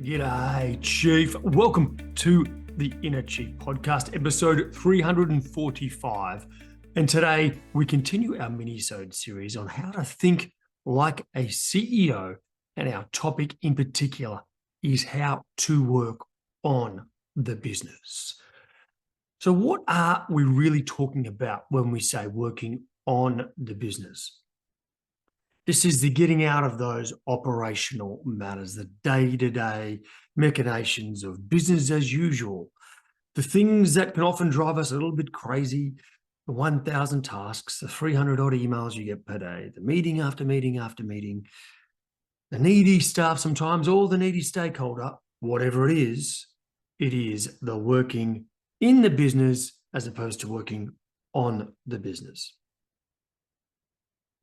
G'day, Chief. Welcome to the Inner Chief podcast, episode 345. And today we continue our Minisode series on how to think like a CEO. And our topic in particular is how to work on the business. So what are we really talking about when we say working on the business? This is the getting out of those operational matters, the day-to-day machinations of business as usual, the things that can often drive us a little bit crazy, the 1,000 tasks, the 300-odd emails you get per day, the meeting after meeting after meeting, the needy staff sometimes, or the needy stakeholder, whatever it is the working in the business as opposed to working on the business.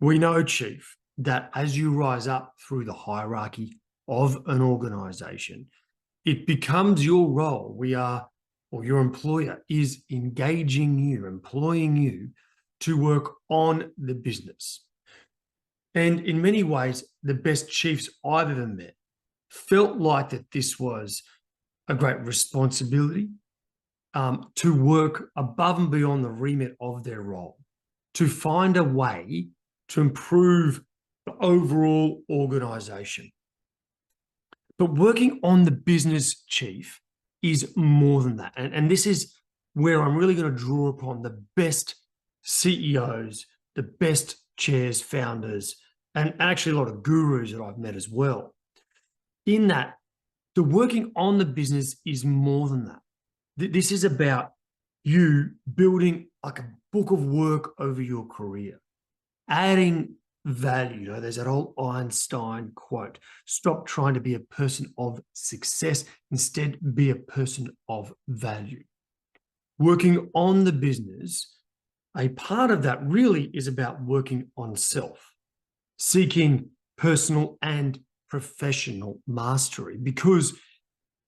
We know, Chief, that as you rise up through the hierarchy of an organization, it becomes your role. Or your employer is engaging you, employing you to work on the business. And in many ways, the best chiefs I've ever met felt like that this was a great responsibility to work above and beyond the remit of their role, to find a way to improve the overall organization. But working on the business, Chief, is more than that. And this is where I'm really going to draw upon the best CEOs, the best chairs, founders, and actually a lot of gurus that I've met as well. In that, the working on the business is more than that. This is about you building like a book of work over your career, adding value. There's that old Einstein quote, stop trying to be a person of success, instead be a person of value. Working on the business, a part of that really is about working on self, seeking personal and professional mastery, because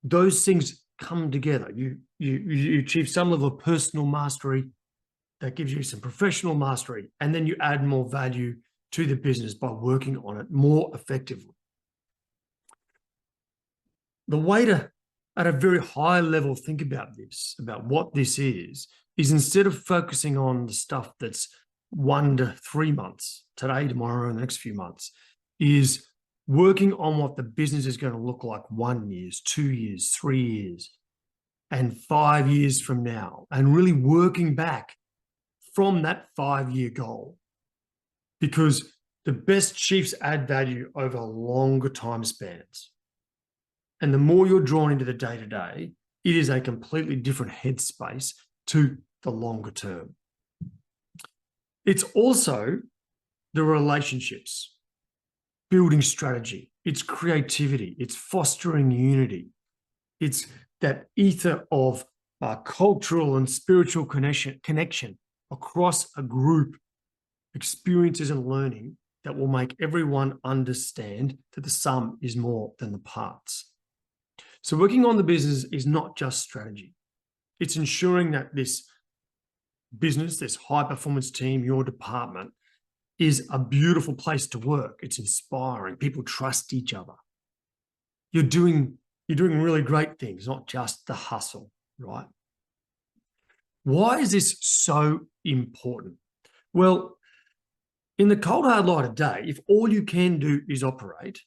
those things come together. You achieve some level of personal mastery that gives you some professional mastery, and then you add more value to the business by working on it more effectively. The way to, at a very high level, think about this, about what this is instead of focusing on the stuff that's 1 to 3 months, today, tomorrow, and the next few months, is working on what the business is going to look like 1 year, 2 years, 3 years, and 5 years from now, and really working back from that 5-year goal. Because the best chiefs add value over longer time spans. And the more you're drawn into the day-to-day, it is a completely different headspace to the longer term. It's also the relationships, building strategy, it's creativity, it's fostering unity. It's that ether of cultural and spiritual connection across a group, experiences and learning that will make everyone understand that the sum is more than the parts. So working on the business is not just strategy. It's ensuring that this business, this high-performance team, your department, is a beautiful place to work. It's inspiring. People trust each other. You're doing really great things, not just the hustle, right? Why is this so important? Well, in the cold hard light of day, if all you can do is operate,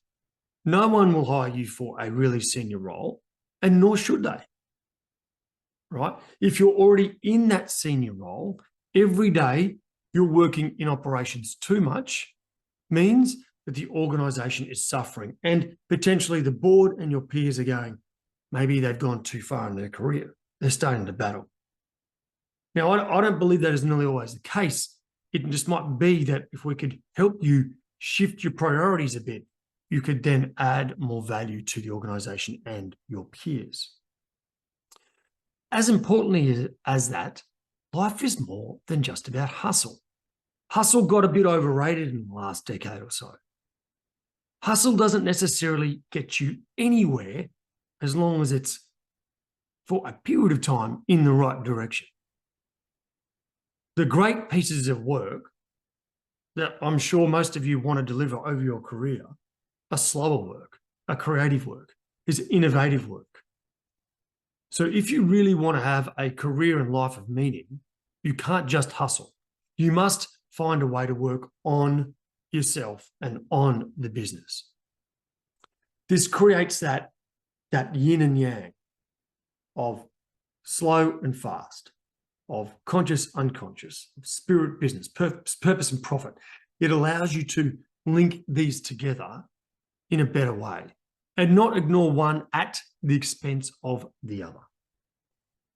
no one will hire you for a really senior role, and nor should they, right? If you're already in that senior role, every day you're working in operations too much means that the organization is suffering, and potentially the board and your peers are going, maybe they've gone too far in their career. They're starting to battle. Now, I don't believe that is nearly always the case. It just might be that if we could help you shift your priorities a bit, you could then add more value to the organization and your peers. As importantly as that, life is more than just about hustle. Hustle got a bit overrated in the last decade or so. Hustle doesn't necessarily get you anywhere as long as it's for a period of time in the right direction. The great pieces of work that I'm sure most of you want to deliver over your career are slower work, are creative work. is innovative work. So if you really want to have a career and life of meaning, you can't just hustle. You must find a way to work on yourself and on the business. This creates that yin and yang of slow and fast, of conscious, unconscious, of spirit, business, purpose and profit. It allows you to link these together in a better way and not ignore one at the expense of the other.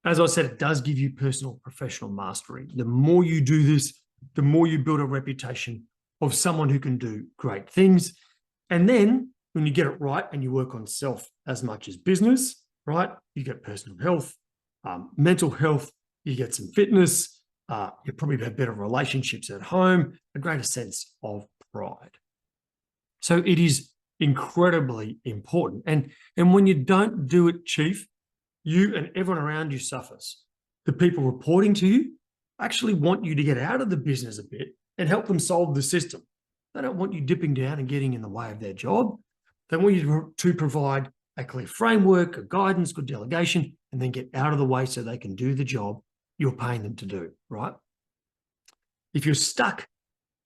As I said, it does give you personal professional mastery. The more you do this, the more you build a reputation of someone who can do great things. And then when you get it right and you work on self as much as business, right, you get personal health, mental health, you get some fitness, you probably have better relationships at home, a greater sense of pride. So it is incredibly important. And when you don't do it, Chief, you and everyone around you suffers. The people reporting to you actually want you to get out of the business a bit and help them solve the system. They don't want you dipping down and getting in the way of their job. They want you to provide a clear framework, a guidance, good delegation, and then get out of the way so they can do the job you're paying them to do, right? If you're stuck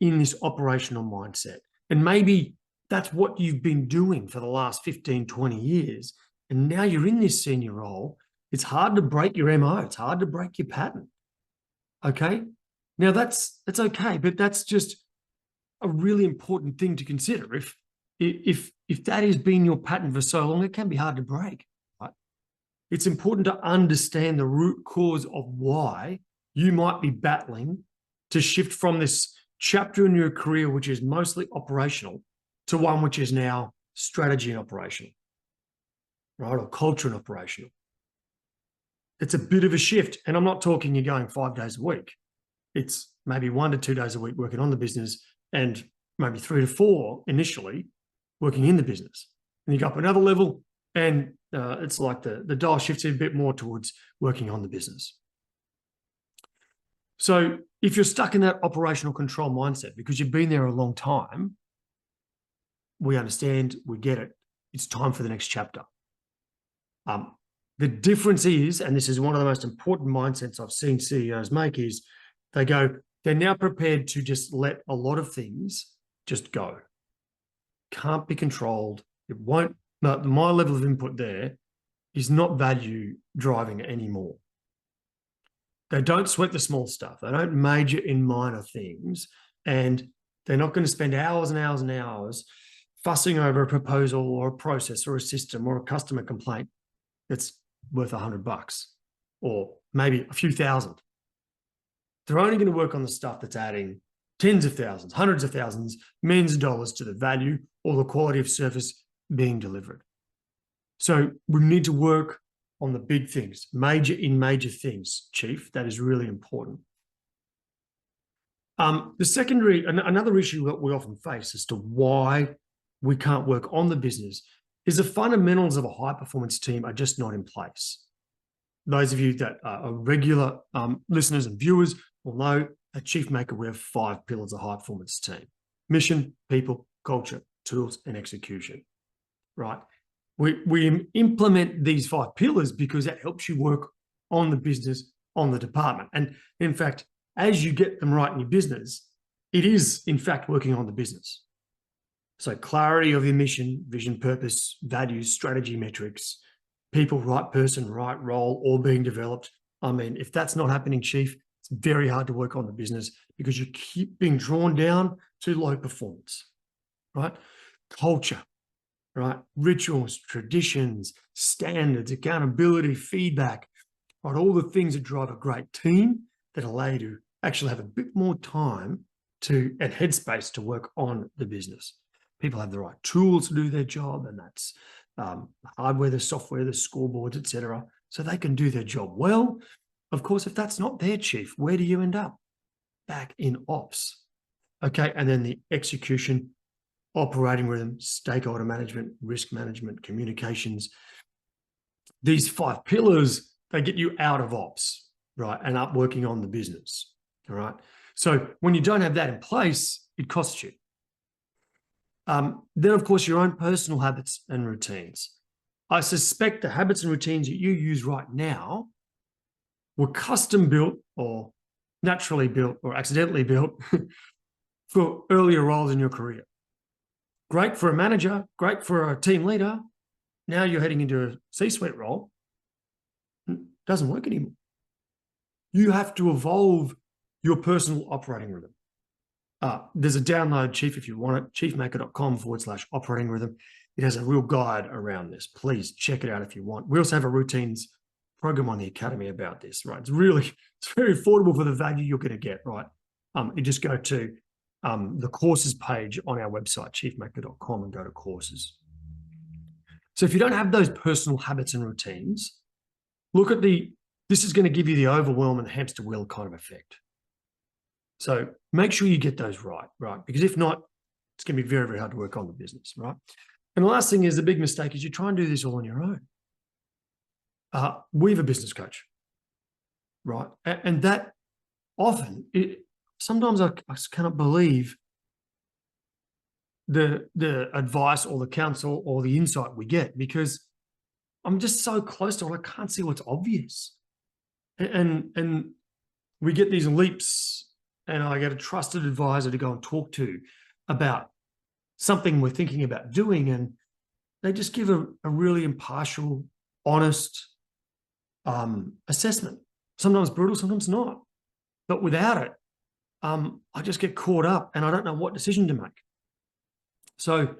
in this operational mindset, and maybe that's what you've been doing for the last 15, 20 years, and now you're in this senior role, it's hard to break your MO. It's hard to break your pattern. Okay? Now that's okay, but that's just a really important thing to consider. If that has been your pattern for so long, it can be hard to break. Right? It's important to understand the root cause of why you might be battling to shift from this chapter in your career, which is mostly operational, to one which is now strategy and operational, right? Or culture and operational. It's a bit of a shift. And I'm not talking you're going 5 days a week. It's maybe 1 to 2 days a week working on the business and maybe 3 to 4 initially working in the business. And you go up another level and it's like the dial shifts a bit more towards working on the business. So if you're stuck in that operational control mindset because you've been there a long time, we understand, we get it. It's time for the next chapter. The difference is, and this is one of the most important mindsets I've seen CEOs make, is they're now prepared to just let a lot of things just go. Can't be controlled. It won't, my level of input there is not value driving anymore. They don't sweat the small stuff. They don't major in minor things. And they're not going to spend hours and hours and hours fussing over a proposal or a process or a system or a customer complaint that's worth $100 or maybe a few thousand. They're only going to work on the stuff that's adding tens of thousands, hundreds of thousands, millions of dollars to the value or the quality of service being delivered. So we need to work on the big things, major things, Chief. That is really important. Another issue that we often face as to why we can't work on the business is the fundamentals of a high-performance team are just not in place. Those of you that are regular listeners and viewers will know at Chief Maker we have 5 pillars of high-performance team: mission, people, culture, tools, and execution, right? We implement these 5 pillars because that helps you work on the business, on the department. And in fact, as you get them right in your business, it is in fact working on the business. So clarity of your mission, vision, purpose, values, strategy, metrics, people, right person, right role, all being developed. I mean, if that's not happening, Chief, it's very hard to work on the business because you keep being drawn down to low performance, right? Culture, right? Rituals, traditions, standards, accountability, feedback, right? All the things that drive a great team that allow you to actually have a bit more time and headspace to work on the business. People have the right tools to do their job, and that's the hardware, the software, the scoreboards, etc., so they can do their job well. Of course, if that's not there, Chief, where do you end up? Back in ops. Okay, and then the execution, operating rhythm, stakeholder management, risk management, communications. These 5 pillars, they get you out of ops, right, and up working on the business, all right? So when you don't have that in place, it costs you. Then, of course, your own personal habits and routines. I suspect the habits and routines that you use right now were custom built or naturally built or accidentally built for earlier roles in your career. Great for a manager, great for a team leader. Now you're heading into a C-suite role. It doesn't work anymore. You have to evolve your personal operating rhythm. There's a download, Chief, if you want it, chiefmaker.com/operating rhythm. It has a real guide around this. Please check it out if you want. We also have a routines program on the Academy about this, right? It's very affordable for the value you're going to get, right? You just go to the courses page on our website, chiefmaker.com, and go to courses. So if you don't have those personal habits and routines, look at this is going to give you the overwhelm and hamster wheel kind of effect. So make sure you get those right? Because if not, it's going to be very, very hard to work on the business, right? And the last thing is, the big mistake is you try and do this all on your own. We have a business coach, right? And that often, sometimes I just cannot believe the advice or the counsel or the insight we get, because I'm just so close to it, I can't see what's obvious. And we get these leaps, and I get a trusted advisor to go and talk to about something we're thinking about doing, and they just give a really impartial, honest assessment. Sometimes brutal, sometimes not. But without it, I just get caught up and I don't know what decision to make. So,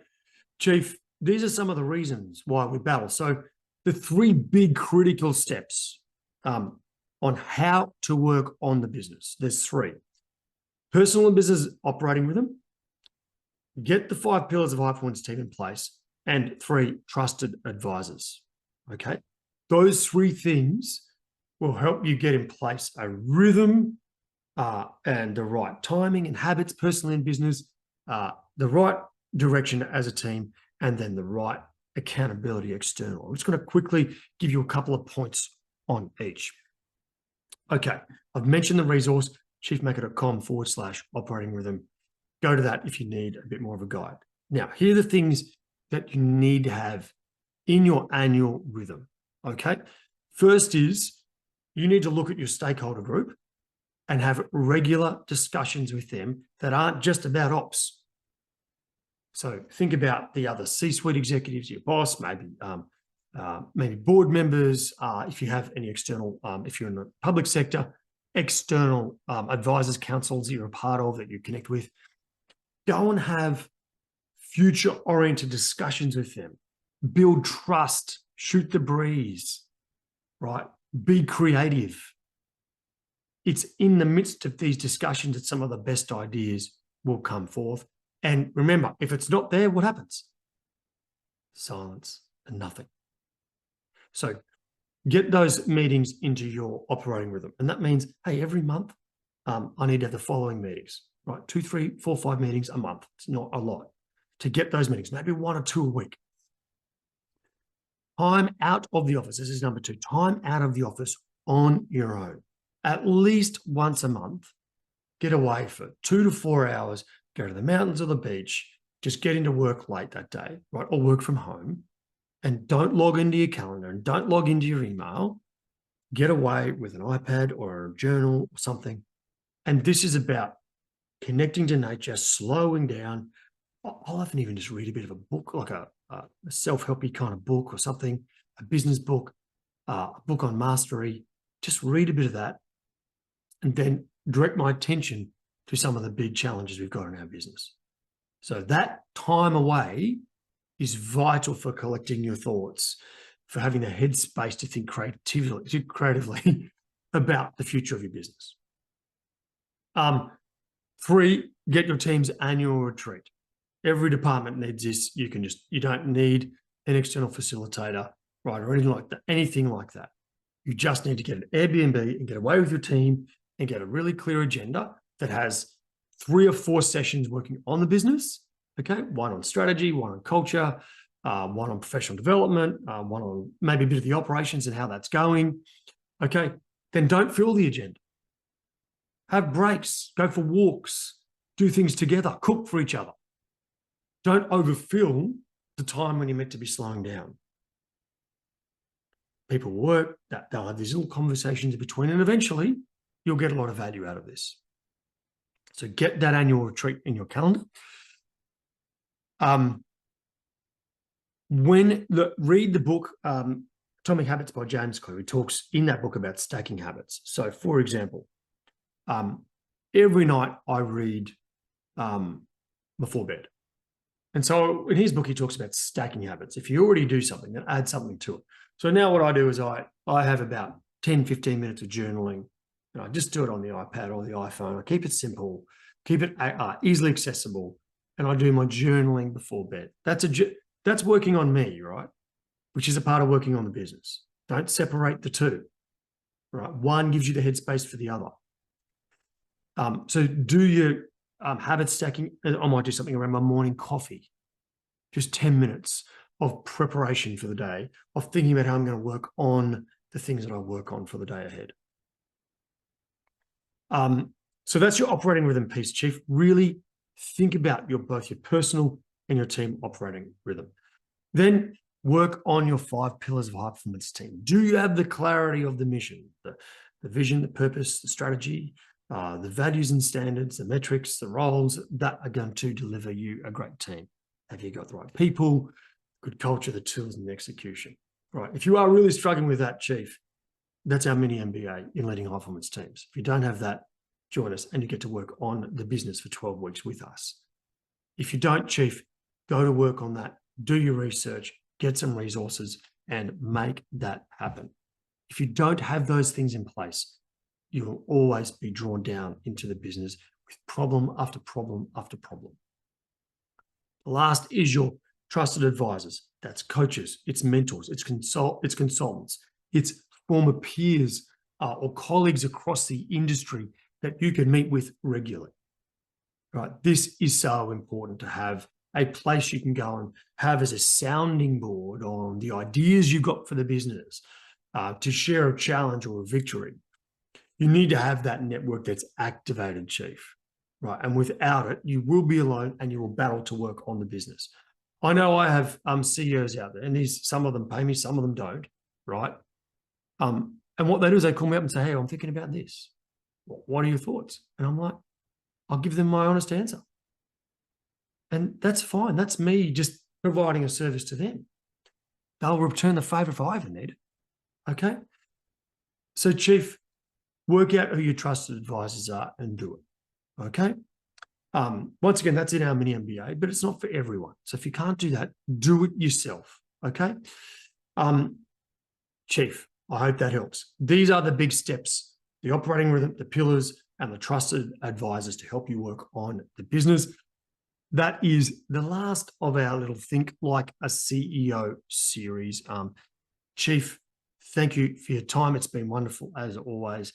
Chief, these are some of the reasons why we battle. So the 3 big critical steps on how to work on the business, there's 3. Personal and business operating rhythm, get the 5 pillars of high performance team in place, and 3 trusted advisors, okay? Those 3 things will help you get in place a rhythm and the right timing and habits, personally and business, the right direction as a team, and then the right accountability external. I'm just going to quickly give you a couple of points on each. Okay, I've mentioned the resource, chiefmaker.com/operating rhythm. Go to that if you need a bit more of a guide. Now, here are the things that you need to have in your annual rhythm, okay? First is you need to look at your stakeholder group and have regular discussions with them that aren't just about ops. So think about the other C-suite executives, your boss, maybe board members, if you have any external, if you're in the public sector, external advisors, councils that you're a part of that you connect with. Go and have future-oriented discussions with them. Build trust, shoot the breeze, right? Be creative. It's in the midst of these discussions that some of the best ideas will come forth. And remember, if it's not there, what happens? Silence and nothing. So get those meetings into your operating rhythm. And that means, hey, every month, I need to have the following meetings, right? 2, 3, 4, 5 meetings a month. It's not a lot to get those meetings, maybe 1 or 2 a week. Time out of the office. This is number 2. Time out of the office on your own. At least once a month, get away for 2 to 4 hours, go to the mountains or the beach, just get into work late that day, right? Or work from home, and don't log into your calendar and don't log into your email. Get away with an iPad or a journal or something. And this is about connecting to nature, slowing down. I'll often even just read a bit of a book, like a self-helpy kind of book or something, a business book, a book on mastery. Just read a bit of that and then direct my attention to some of the big challenges we've got in our business. So that time away is vital for collecting your thoughts, for having the headspace to think creatively about the future of your business. 3, get your team's annual retreat. Every department needs this. You don't need an external facilitator, right, or anything like that. You just need to get an Airbnb and get away with your team and get a really clear agenda that has 3 or 4 sessions working on the business, okay? 1 on strategy, 1 on culture, 1 on professional development, 1 on maybe a bit of the operations and how that's going, okay? Then don't fill the agenda. Have breaks, go for walks, do things together, cook for each other. Don't overfill the time when you're meant to be slowing down. people work, that they'll have these little conversations in between, and eventually you'll get a lot of value out of this. So get that annual retreat in your calendar. Read the book Atomic Habits by James Clear. He talks in that book about stacking habits. So, for example, every night I read before bed. And so in his book, he talks about stacking habits. If you already do something, then add something to it. So now what I do is I have about 10, 15 minutes of journaling. And I just do it on the iPad or the iPhone. I keep it simple, keep it easily accessible. And I do my journaling before bed. That's working on me, right? Which is a part of working on the business. Don't separate the two, right? One gives you the headspace for the other. So do your habit stacking. I might do something around my morning coffee, just 10 minutes of preparation for the day, of thinking about how I'm going to work on the things that I work on for the day ahead. So that's your operating rhythm piece, Chief. Really think about both your personal and your team operating rhythm. Then work on your 5 pillars of high performance team. Do you have the clarity of the mission, the vision, the purpose, the strategy, the values and standards, the metrics, the roles that are going to deliver you a great team? Have you got the right people, good culture, the tools, and the execution? Right. If you are really struggling with that, Chief, that's our mini MBA in leading high performance teams. If you don't have that, join us and you get to work on the business for 12 weeks with us. If you don't, Chief, go to work on that, do your research, get some resources, and make that happen. If you don't have those things in place, you will always be drawn down into the business with problem after problem after problem. Last is your trusted advisors. That's coaches, it's mentors, it's consultants, it's former peers or colleagues across the industry that you can meet with regularly. Right? This is so important to have a place you can go and have as a sounding board on the ideas you've got for the business, to share a challenge or a victory. You need to have that network that's activated, Chief. Right? And without it, you will be alone and you will battle to work on the business. I know I have CEOs out there, and some of them pay me, some of them don't, right? And what they do is they call me up and say, hey, I'm thinking about this. What are your thoughts? And I'm like, I'll give them my honest answer. And that's fine. That's me just providing a service to them. They'll return the favor if I ever need it. Okay? So, Chief, work out who your trusted advisors are and do it. Okay? Once again, that's in our mini MBA, but it's not for everyone. So if you can't do that, do it yourself. Okay? Chief, I hope that helps. These are the big steps: the operating rhythm, the pillars, and the trusted advisors to help you work on the business. That is the last of our little Think Like a CEO series. Chief, thank you for your time. It's been wonderful as always.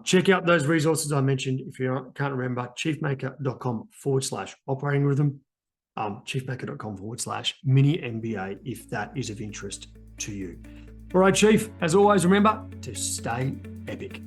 Check out those resources I mentioned. If you can't remember, chiefmaker.com/operating rhythm, chiefmaker.com/mini MBA, if that is of interest to you. All right, Chief, as always, remember to stay epic.